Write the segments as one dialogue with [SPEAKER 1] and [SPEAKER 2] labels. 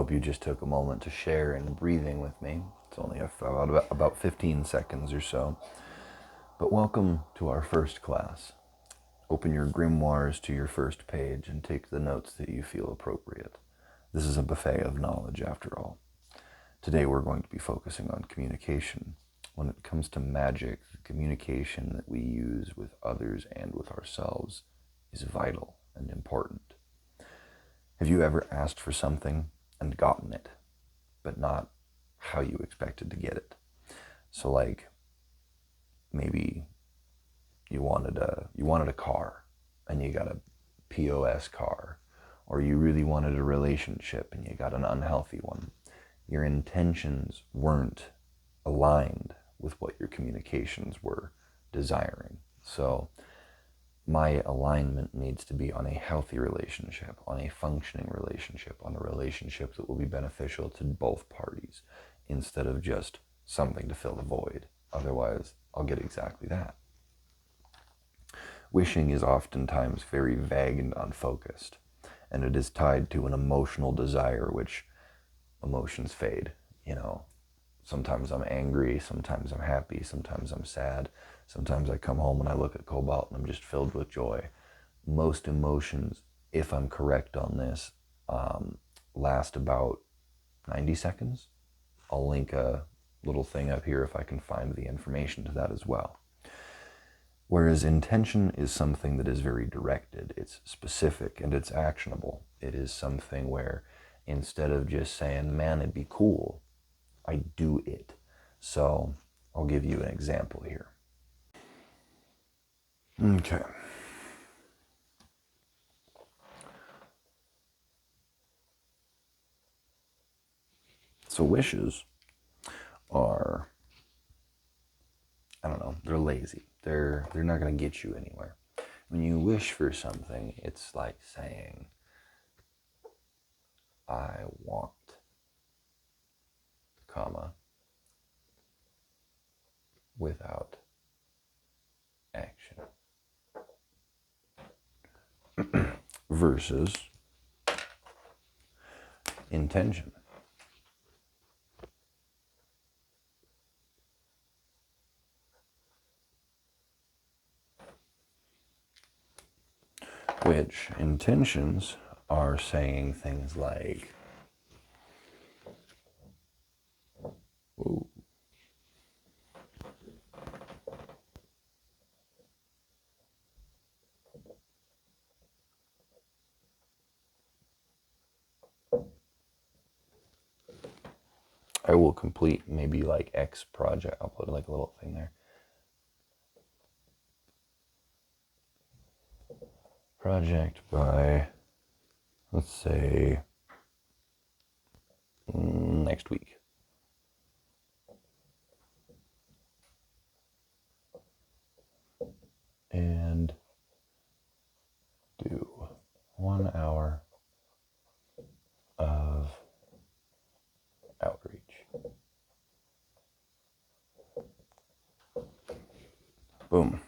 [SPEAKER 1] hope you just took a moment to share in breathing with me. It's only about 15 seconds or so. But welcome to our first class. Open your grimoires to your first page and take the notes that you feel appropriate. This is a buffet of knowledge after all. Today we're going to be focusing on communication. When it comes to magic, the communication that we use with others and with ourselves is vital and important. Have you ever asked for something and gotten it, but not how you expected to get it? So like, maybe you wanted a car and you got a POS car, or you really wanted a relationship and you got an unhealthy one. Your intentions weren't aligned with what your communications were desiring. So my alignment needs to be on a healthy relationship, on a functioning relationship, on a relationship that will be beneficial to both parties, instead of just something to fill the void. Otherwise, I'll get exactly that. Wishing is oftentimes very vague and unfocused, and it is tied to an emotional desire, which emotions fade. Sometimes I'm angry, sometimes I'm happy, sometimes I'm sad. Sometimes I come home and I look at Cobalt and I'm just filled with joy. Most emotions, if I'm correct on this, last about 90 seconds. I'll link a little thing up here if I can find the information to that as well. Whereas intention is something that is very directed, it's specific and it's actionable. It is something where instead of just saying, man, it'd be cool, I do it. So I'll give you an example here. Okay. So wishes are, I don't know, they're lazy. They're not going to get you anywhere. When you wish for something, it's like saying, I want, comma, without action. Versus intention. Which intentions are saying things like, ooh, I will complete maybe like X project. I'll put like a little thing there. Project by, let's say, next week. And do 1 hour of outreach. Boom.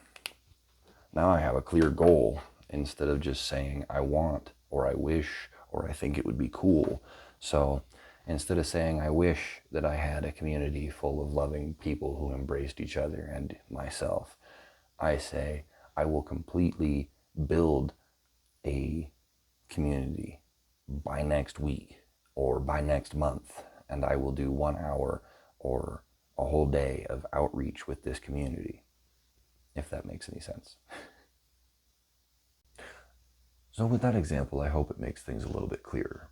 [SPEAKER 1] Now I have a clear goal instead of just saying I want or I wish or I think it would be cool. So instead of saying I wish that I had a community full of loving people who embraced each other and myself, I say I will completely build a community by next week or by next month, and I will do 1 hour or a whole day of outreach with this community, if that makes any sense. So with that example, I hope it makes things a little bit clearer.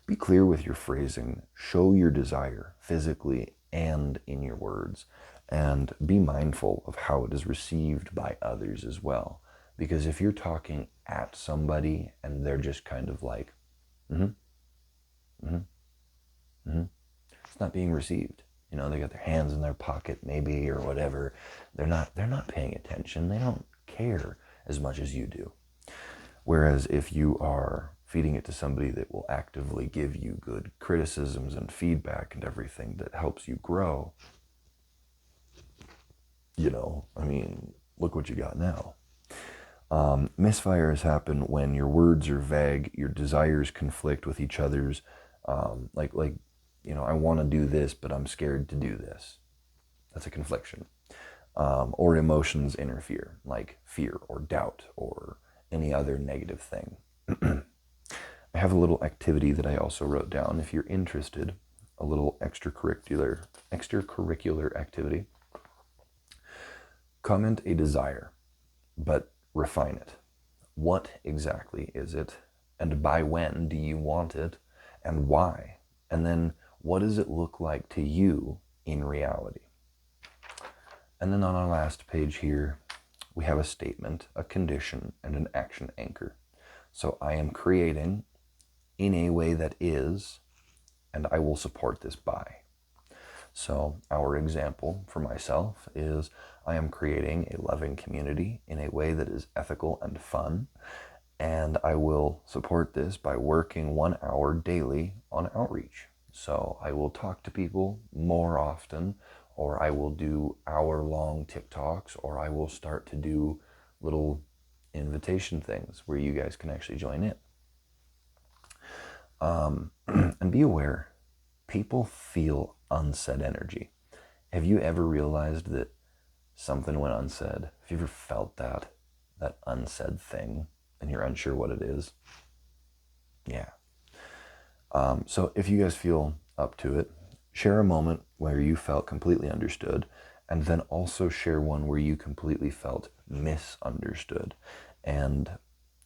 [SPEAKER 1] Be clear with your phrasing, show your desire physically and in your words, and be mindful of how it is received by others as well. Because if you're talking at somebody and they're just kind of like, it's not being received. They got their hands in their pocket maybe or whatever. They're not paying attention. They don't care as much as you do. Whereas if you are feeding it to somebody that will actively give you good criticisms and feedback and everything that helps you grow, look what you got now. Misfires happen when your words are vague, your desires conflict with each other's, Like, I want to do this, but I'm scared to do this. That's a confliction. Or emotions interfere, like fear or doubt or any other negative thing. I have a little activity that I also wrote down. If you're interested, a little extracurricular activity. Comment a desire, but refine it. What exactly is it? And by when do you want it? And why? And then what does it look like to you in reality? And then on our last page here, we have a statement, a condition, and an action anchor. So I am creating in a way that is, and I will support this by. So our example for myself is I am creating a loving community in a way that is ethical and fun, and I will support this by working 1 hour daily on outreach. So I will talk to people more often, or I will do hour-long TikToks, or I will start to do little invitation things where you guys can actually join in. And be aware, people feel unsaid energy. Have you ever realized that something went unsaid? Have you ever felt that unsaid thing and you're unsure what it is? Yeah. So if you guys feel up to it, share a moment where you felt completely understood, and then also share one where you completely felt misunderstood, and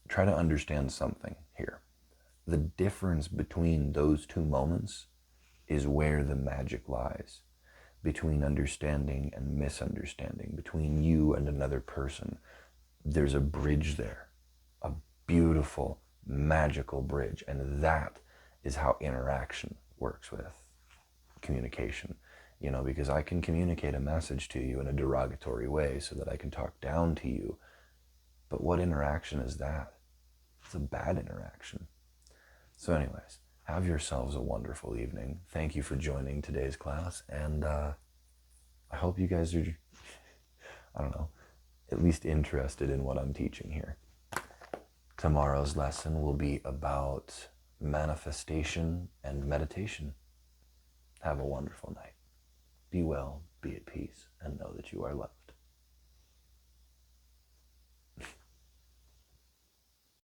[SPEAKER 1] try to understand something here. The difference between those two moments is where the magic lies. Between understanding and misunderstanding, between you and another person, there's a bridge there, a beautiful, magical bridge, and that is how interaction works with communication. Because I can communicate a message to you in a derogatory way so that I can talk down to you. But what interaction is that? It's a bad interaction. So anyways, have yourselves a wonderful evening. Thank you for joining today's class, and I hope you guys are, at least interested in what I'm teaching here. Tomorrow's lesson will be about manifestation and meditation. Have a wonderful night. Be well, be at peace, and know that you are loved.